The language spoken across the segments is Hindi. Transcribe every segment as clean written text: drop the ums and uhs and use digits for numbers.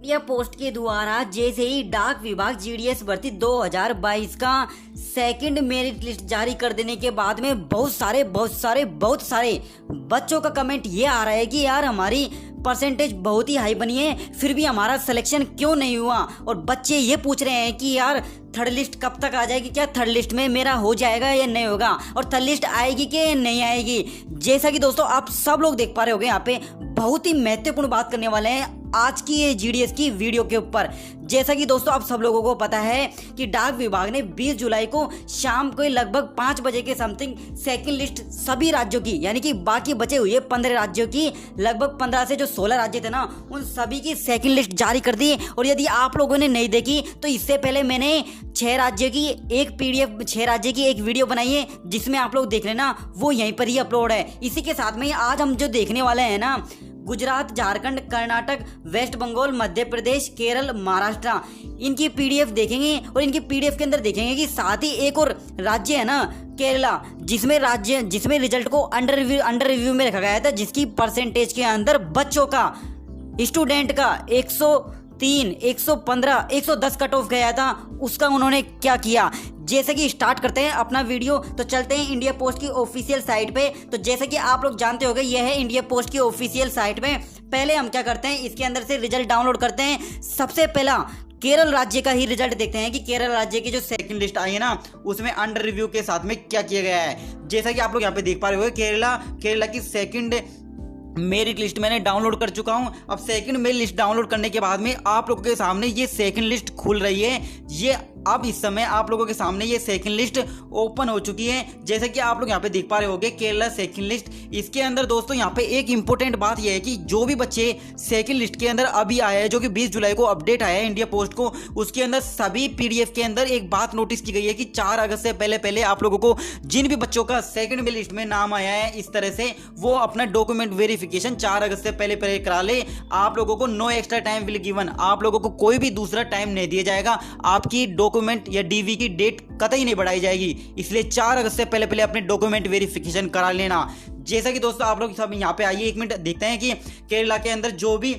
इंडिया पोस्ट के द्वारा जैसे ही डाक विभाग जीडीएस भर्ती 2022 का सेकंड मेरिट लिस्ट जारी कर देने के बाद में बहुत सारे बच्चों का कमेंट ये आ रहा है कि यार हमारी परसेंटेज बहुत ही हाई बनी है, फिर भी हमारा सिलेक्शन क्यों नहीं हुआ। और बच्चे ये पूछ रहे हैं कि यार थर्ड लिस्ट कब तक आ जाएगी, क्या थर्ड लिस्ट में मेरा हो जाएगा या नहीं होगा, और थर्ड लिस्ट आएगी कि नहीं आएगी। जैसा कि दोस्तों आप सब लोग देख पा रहे होंगे, यहाँ पे बहुत ही महत्वपूर्ण बात करने वाले हैं आज की ये जीडीएस की वीडियो के ऊपर। जैसा कि दोस्तों आप सब लोगों को पता है कि डाक विभाग ने 20 जुलाई को शाम को लगभग 5 बजे के समथिंग सेकंड लिस्ट सभी राज्यों की, यानी कि बाकी बचे हुए 15 राज्यों की, लगभग 15 से जो 16 राज्य थे ना, उन सभी की सेकंड लिस्ट जारी कर दी। और यदि आप लोगों ने नहीं देखी तो इससे पहले मैंने 6 राज्य की एक पीडीएफ, 6 राज्य की एक वीडियो बनाई है, जिसमें आप लोग देख लेना, वो यहीं पर ही अपलोड है। इसी के साथ में आज हम जो देखने वाले हैं ना, गुजरात, झारखंड, कर्नाटक, वेस्ट बंगाल, मध्य प्रदेश, केरल, महाराष्ट्र, इनकी पीडीएफ देखेंगे। और इनकी पीडीएफ के अंदर देखेंगे कि साथ ही एक और राज्य है ना, केरला, जिसमें रिजल्ट को अंडर रिव्यू में रखा गया था, जिसकी परसेंटेज के अंदर बच्चों का, स्टूडेंट का 103, 115, 110 कट ऑफ गया था। उसका उन्होंने क्या किया, जैसे कि स्टार्ट करते हैं अपना वीडियो, तो चलते हैं इंडिया पोस्ट की ऑफिशियल साइट पे। तो जैसे कि आप लोग जानते होंगे, यह है इंडिया पोस्ट की ऑफिशियल साइट पे। पहले हम क्या करते हैं, इसके अंदर से रिजल्ट डाउनलोड करते हैं। सबसे पहला केरल राज्य का ही रिजल्ट देखते हैं कि केरल राज्य की जो सेकंड लिस्ट आई है ना, उसमें अंडर रिव्यू के साथ में क्या किया गया है। जैसा कि आप लोग यहाँ पे देख पा रहे हो, केरला की सेकंड मेरिट लिस्ट मैंने डाउनलोड कर चुका हूं। अब सेकंड मेरिट लिस्ट डाउनलोड करने के बाद में आप लोगों के सामने ये सेकंड लिस्ट खुल रही है। ये अब इस समय आप लोगों के सामने ये सेकंड लिस्ट ओपन हो चुकी है। जैसे कि आप लोग यहाँ पे देख पा रहे होंगे, केरला सेकंड लिस्ट। इसके अंदर दोस्तों यहाँ पे एक इंपॉर्टेंट बात यह है कि जो भी बच्चे सेकंड लिस्ट के अंदर अभी आए हैं, जो कि 20 जुलाई को अपडेट आया है इंडिया पोस्ट को, उसके अंदर सभी पीडीएफ के अंदर एक बात नोटिस की गई है कि 4 अगस्त से पहले आप लोगों को, जिन भी बच्चों का सेकंड मेरिट लिस्ट में नाम आया है इस तरह से, वो अपना डॉक्यूमेंट वेरिफिकेशन 4 अगस्त से पहले करा ले। आप लोगों को no extra time will given, आप लोगों को कोई भी दूसरा टाइम नहीं दिया जाएगा। आपकी डॉक्यूमेंट या डीवी की डेट कतई नहीं बढ़ाई जाएगी, इसलिए 4 अगस्त से पहले अपने डॉक्यूमेंट वेरिफिकेशन करा लेना। जैसा कि दोस्तों आप लोग सब यहाँ पे आइए, 1 मिनट देखते हैं कि केरला के अंदर जो भी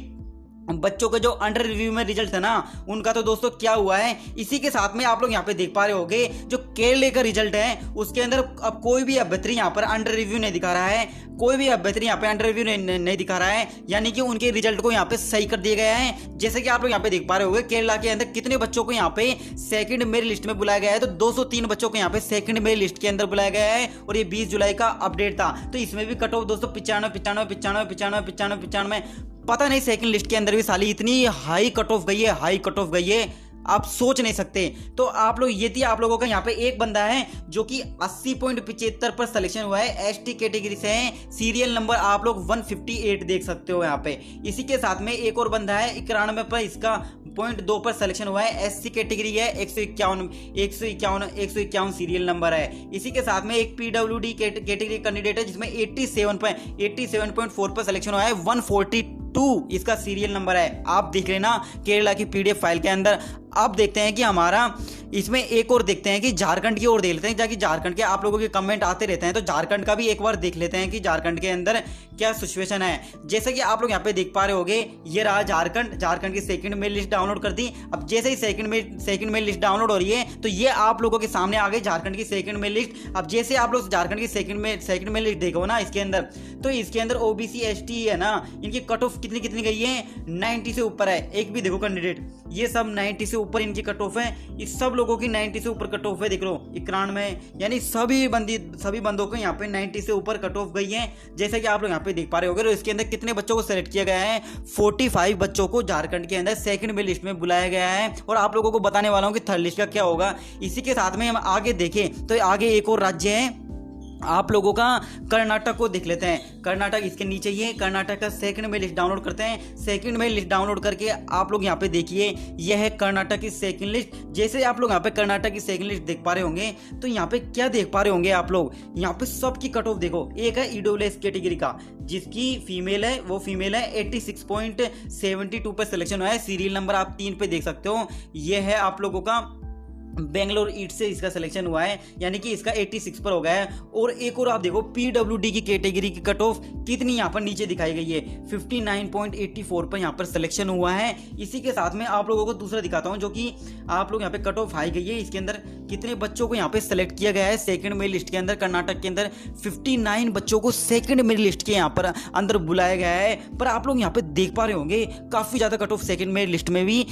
बच्चों का जो अंडर रिव्यू में रिजल्ट था ना, उनका तो दोस्तों क्या हुआ है। इसी के साथ में आप लोग यहाँ पे देख पा रहे होंगे, जो केरला का रिजल्ट है उसके अंदर अब कोई भी अभ्यर्थी यहाँ पर अंडर रिव्यू नहीं दिखा रहा है, कोई भी अभ्यर्थी यहाँ पे अंडर रिव्यू नहीं दिखा रहा है, यानी कि उनके रिजल्ट को यहाँ पे सही कर दिया गया है। जैसे कि आप लोग यहाँ पे देख पा रहे होंगे, केरला के अंदर कितने बच्चों को यहाँ पे सेकंड मेरिट लिस्ट में बुलाया गया है, तो 203 बच्चों को यहाँ पे सेकंड मेरिट लिस्ट के अंदर बुलाया गया है। और ये 20 जुलाई का अपडेट था, तो इसमें भी कट ऑफ दोस्तों 95, पता नहीं सेकंड लिस्ट के अंदर भी साली इतनी हाई कट ऑफ गई है, आप सोच नहीं सकते। तो आप लोग, ये थी आप लोगों का यहाँ पे एक बंदा है जो कि 80.75 पर सिलेक्शन हुआ है, एसटी कैटेगरी से है, सीरियल नंबर आप लोग 158 देख सकते हो यहाँ पे। इसी के साथ में एक और बंदा है 91 पर, इसका 0.2 पर सिलेक्शन हुआ है, एससी कैटेगरी है, 151 सीरियल नंबर है। इसी के साथ में एक पीडब्ल्यूडी कैटेगरी कैंडिडेट है, जिसमें 87.4 पर सिलेक्शन हुआ है, 142 इसका सीरियल नंबर है। आप देख लेना केरला की पीडीएफ फाइल के अंदर। अब देखते हैं कि हमारा इसमें एक और देखते हैं कि झारखंड की ओर देख लेते हैं, ताकि झारखंड के आप लोगों के कमेंट आते रहते हैं, तो झारखंड का भी एक बार देख लेते हैं कि झारखंड के अंदर क्या सिचुएशन है। जैसे कि आप लोग यहाँ पे देख पा रहे होंगे, ये रहा झारखंड की सेकंड मेरिट लिस्ट डाउनलोड कर दी। अब जैसे ही सेकंड मेरिट लिस्ट डाउनलोड हो रही है, तो ये आप लोगों के सामने आ गई झारखंड की सेकंड मेरिट लिस्ट। अब जैसे आप लोग झारखंड की सेकंड मेरिट लिस्ट देखो ना, इसके अंदर, तो इसके अंदर ओबीसी एसटी है ना, इनकी कट ऑफ कितनी गई है, 90 से ऊपर है। एक भी देखो कैंडिडेट, ये सब 90 से ऊपर इनकी कट ऑफ है, इस सब लोगों की 90 से ऊपर कट ऑफ है। देख लो 91, यानी सभी बंदों को यहाँ पे 90 से ऊपर कट ऑफ गई है। जैसे कि आप लोग यहाँ पे देख पा रहे होंगे। तो इसके अंदर कितने बच्चों को सेलेक्ट किया गया है, 45 बच्चों को झारखंड के अंदर सेकंड मेरिट लिस्ट में बुलाया गया है। और आप लोगों को बताने वाला हूँ कि थर्ड लिस्ट का क्या होगा। इसी के साथ में हम आगे देखें तो आगे एक और राज्य है आप लोगों का, कर्नाटक को देख लेते हैं। कर्नाटक इसके नीचे ही है, कर्नाटक का सेकंड मेरिट लिस्ट डाउनलोड करते हैं। सेकंड मेरिट लिस्ट डाउनलोड करके आप लोग यहाँ पे देखिए, यह है कर्नाटक की सेकंड लिस्ट। जैसे आप लोग यहाँ पे कर्नाटक की सेकंड लिस्ट देख पा रहे होंगे, तो यहाँ पे क्या देख पा रहे होंगे आप लोग, यहाँ पे सबकी कट ऑफ देखो। एक है ईडब्ल्यूएस कैटेगरी का, जिसकी फीमेल है, वो फीमेल है, 86.72 पर सिलेक्शन हुआ है। सीरियल नंबर आप 3 पे देख सकते हो। यह है आप लोगों का बेंगलोर ईस्ट से इसका सिलेक्शन हुआ है, यानी कि इसका 86 पर हो गया है। और एक और आप देखो पीडब्ल्यूडी की कैटेगरी की कट ऑफ कितनी यहाँ पर नीचे दिखाई गई है, 59.84 पर यहाँ पर सिलेक्शन हुआ है। इसी के साथ में आप लोगों को दूसरा दिखाता हूँ जो कि आप लोग यहाँ पे कट ऑफ आई गई है, इसके अंदर कितने बच्चों को यहाँ पे सेलेक्ट किया गया है सेकंड मेरिट लिस्ट के अंदर। कर्नाटक के अंदर 59 बच्चों को सेकंड मेरिट लिस्ट के यहाँ पर अंदर बुलाया गया है। पर आप लोग यहाँ पे देख पा रहे होंगे काफी ज्यादा cut off second merit list में भी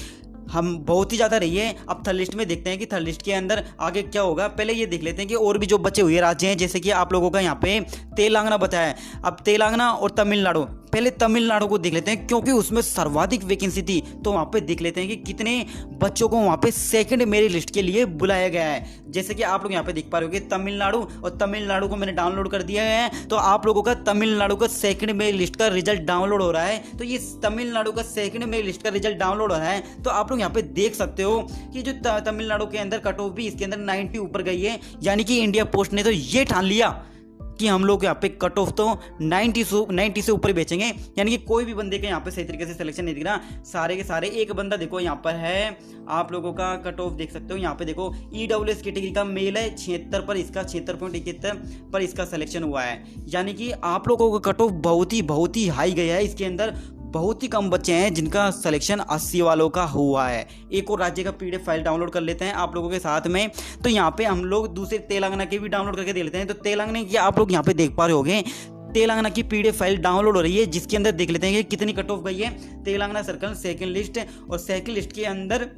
हम बहुत ही ज़्यादा रही है। अब थर्ड लिस्ट में देखते हैं कि थर्ड लिस्ट के अंदर आगे क्या होगा। पहले ये देख लेते हैं कि और भी जो बचे हुए राज्य हैं, जैसे कि आप लोगों का यहाँ पे तेलंगाना बताया। अब तेलंगाना और तमिलनाडु, पहले तमिलनाडु को देख लेते हैं क्योंकि उसमें सर्वाधिक वैकेंसी थी। तो वहाँ पे देख लेते हैं कि कितने बच्चों को वहाँ पे सेकंड मेरिट लिस्ट के लिए बुलाया गया है। जैसे कि आप लोग यहाँ पे देख पा रहे हो तमिलनाडु, और तमिलनाडु को मैंने डाउनलोड कर दिया है। तो आप लोगों का तमिलनाडु का सेकंड मेरिट लिस्ट का रिजल्ट डाउनलोड हो रहा है। तो ये तमिलनाडु का सेकंड मेरिट लिस्ट का रिजल्ट डाउनलोड हो रहा है। तो आप लोग यहाँ पे देख सकते हो कि जो तमिलनाडु के अंदर कट ऑफ भी इसके अंदर 90 ऊपर गई है, यानी कि इंडिया पोस्ट ने तो ये ठान लिया कि हम लोग यहाँ पे कट ऑफ तो 90 से ऊपर ही बेचेंगे। यानी कि कोई भी बंदे के यहाँ पे सही तरीके से सिलेक्शन नहीं दिख रहा, सारे के सारे। एक बंदा देखो यहाँ पर है, आप लोगों का कट ऑफ देख सकते हो यहाँ पे देखो, ईडब्ल्यूएस कैटेगरी का मेल है 76 पर, इसका 76.71 पर इसका सिलेक्शन हुआ है। यानी कि आप लोगों का कट ऑफ बहुत ही हाई गया है। इसके अंदर बहुत ही कम बच्चे हैं जिनका सिलेक्शन 80 वालों का हुआ है। एक और राज्य का पीडीएफ फाइल डाउनलोड कर लेते हैं आप लोगों के साथ में। तो यहाँ पे हम लोग दूसरे तेलंगाना के भी डाउनलोड करके देख लेते हैं। तो तेलंगाना की आप लोग यहाँ पे देख पा रहे होंगे, तेलंगाना की पीडीएफ फाइल डाउनलोड हो रही है, जिसके अंदर देख लेते हैं कि कितनी कट ऑफ गई है तेलंगाना सर्कल सेकंड लिस्ट। और सेकंड लिस्ट के अंदर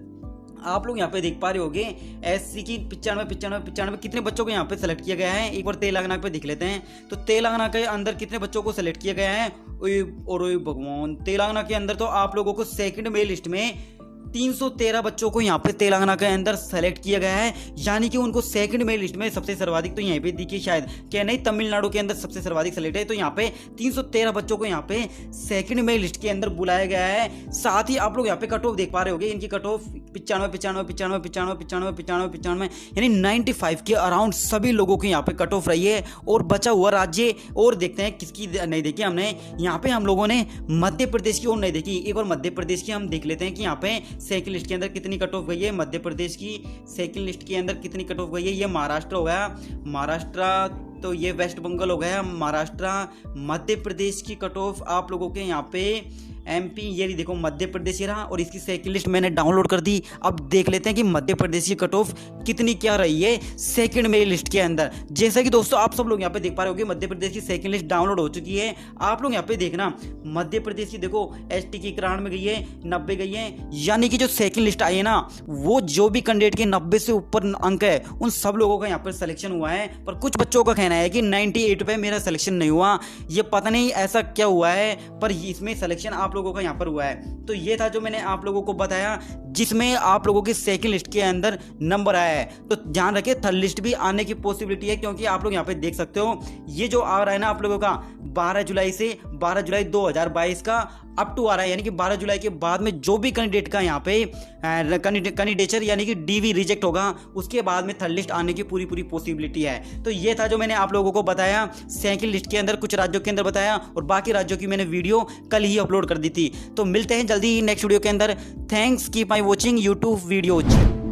आप लोग यहाँ पे देख पा रहे होंगे एससी की 95 कितने बच्चों को यहाँ पे सेलेक्ट किया गया है। एक बार तेलंगाना पे देख लेते हैं। तो तेलंगाना के अंदर कितने बच्चों को सेलेक्ट किया गया है, और भगवान, तेलंगाना के अंदर तो आप लोगों को सेकंड मेरिट लिस्ट में 313 बच्चों को यहाँ पे तेलंगाना के अंदर सेलेक्ट किया गया है। यानी कि उनको सेकंड मेरिट लिस्ट में सबसे सर्वाधिक तो यहीं पे दिखी शायद, क्या नहीं, तमिलनाडु के अंदर सबसे सर्वाधिक सेलेक्ट है। तो यहाँ पे 313 बच्चों को यहाँ पे सेकंड मेरिट लिस्ट के अंदर बुलाया गया है। साथ ही आप लोग यहाँ पे कट ऑफ देख पा रहे होंगे, इनकी कट ऑफ 95 यानी 95 के अराउंड सभी लोगों की यहाँ पे कट ऑफ रही है। और बचा हुआ राज्य और देखते हैं किसकी नहीं देखी हमने। यहाँ पे हम लोगों ने मध्य प्रदेश की और नहीं देखी। एक बार मध्य प्रदेश की हम देख लेते हैं कि यहाँ पे सेकंड लिस्ट के अंदर कितनी कट ऑफ गई है। मध्य प्रदेश की सेकंड लिस्ट के अंदर कितनी कट ऑफ गई है, ये महाराष्ट्र हो गया, महाराष्ट्र तो ये वेस्ट बंगाल हो गया, महाराष्ट्र। मध्य प्रदेश की कट ऑफ आप लोगों के यहाँ पे एमपी, ये देखो मध्य प्रदेश ही रहा, और इसकी सेकंड लिस्ट मैंने डाउनलोड कर दी। अब देख लेते हैं कि मध्य प्रदेश की कट ऑफ कितनी क्या रही है सेकंड मेरिट लिस्ट के अंदर। जैसा कि दोस्तों आप सब लोग यहाँ पे देख पा रहे होंगे मध्य प्रदेश की सेकंड लिस्ट डाउनलोड हो चुकी है। आप लोग यहाँ पे देखना, मध्य प्रदेश की देखो एसटी की 91 गई है, 90 गई है। यानी कि जो सेकंड लिस्ट आई है ना, वो जो भी कैंडिडेट के 90 से ऊपर अंक है उन सब लोगों का यहाँ पर सिलेक्शन हुआ है। पर कुछ बच्चों का कहना है कि 98 पे मेरा सिलेक्शन नहीं हुआ, ये पता नहीं ऐसा क्या हुआ है, पर इसमें सिलेक्शन आप लोगों का यहाँ पर हुआ है। तो ये था जो मैंने आप लोगों को बताया, जिसमें आप लोगों की सेकंड लिस्ट के अंदर नंबर आया है। तो ध्यान रखिए थर्ड लिस्ट भी आने की पॉसिबिलिटी है, क्योंकि आप लोग यहाँ पे देख सकते हो ये जो आ रहा है ना आप लोगों का 12 जुलाई से 12 जुलाई 2022 का अप टू आ रहा है। यानी कि 12 जुलाई के बाद में जो भी कैंडिडेट का यहाँ पे कैंडिडेचर यानी कि डीवी रिजेक्ट होगा, उसके बाद में थर्ड लिस्ट आने की पूरी पॉसिबिलिटी है। तो ये था जो मैंने आप लोगों को बताया, सेकंड लिस्ट के अंदर कुछ राज्यों के अंदर बताया, और बाकी राज्यों की मैंने वीडियो कल ही अपलोड कर दी थी। तो मिलते हैं जल्दी नेक्स्ट वीडियो के अंदर। Thanks, keep my watching YouTube videos.